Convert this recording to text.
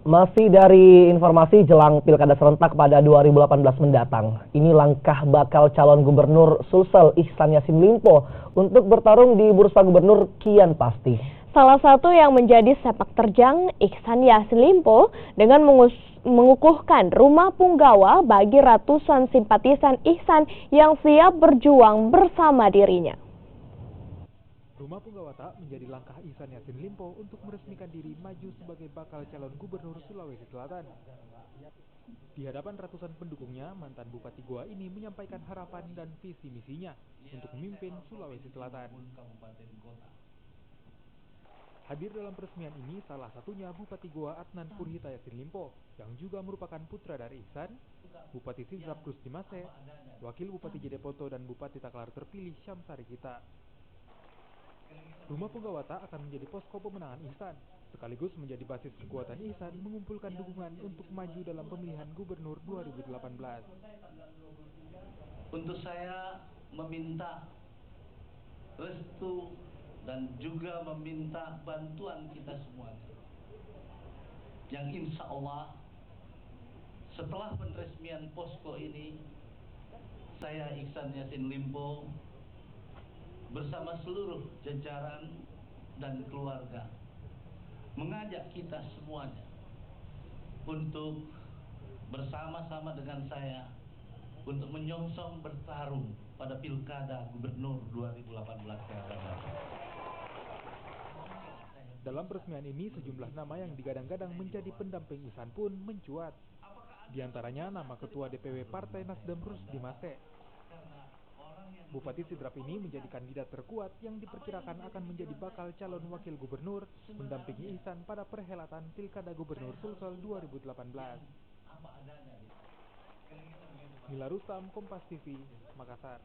Masih dari informasi jelang Pilkada serentak pada 2018 mendatang, ini langkah bakal calon gubernur Sulsel Ihsan Yassin Limpo untuk bertarung di Bursa Gubernur kian pasti. Salah satu yang menjadi sepak terjang Ihsan Yassin Limpo dengan mengukuhkan rumah punggawa bagi ratusan simpatisan Ihsan yang siap berjuang bersama dirinya. Rumah Punggawata menjadi langkah Ihsan Yassin Limpo untuk meresmikan diri maju sebagai bakal calon gubernur Sulawesi Selatan. Di hadapan ratusan pendukungnya, mantan Bupati Goa ini menyampaikan harapan dan visi misinya untuk memimpin Sulawesi Selatan. Hadir dalam peresmian ini salah satunya Bupati Goa Adnan Purhita Yassin Limpo yang juga merupakan putra dari Ihsan, Bupati Sidrap Rusdi Mase, Wakil Bupati Jedepoto dan Bupati Taklar terpilih Syamsari Kita. Rumah Punggawata akan menjadi posko pemenangan Ihsan, sekaligus menjadi basis kekuatan Ihsan mengumpulkan dukungan untuk maju dalam pemilihan gubernur 2018. Untuk saya meminta restu dan juga meminta bantuan kita semuanya. Yang insya Allah setelah peresmian posko ini, saya Ihsan Yassin Limpo bersama seluruh jajaran dan keluarga mengajak kita semuanya untuk bersama-sama dengan saya untuk menyongsong bertarung pada Pilkada Gubernur 2018 yang akan datang. Dalam peresmian ini sejumlah nama yang digadang-gadang menjadi pendamping Ihsan pun mencuat. Di antaranya nama Ketua DPW Partai Nasdem Rusdi Mase. Bupati Sidrap ini menjadi kandidat terkuat yang diperkirakan akan menjadi bakal calon wakil gubernur mendampingi Ihsan pada perhelatan Pilkada Gubernur Sulsel 2018. Mila Rustam, Kompas TV, Makassar.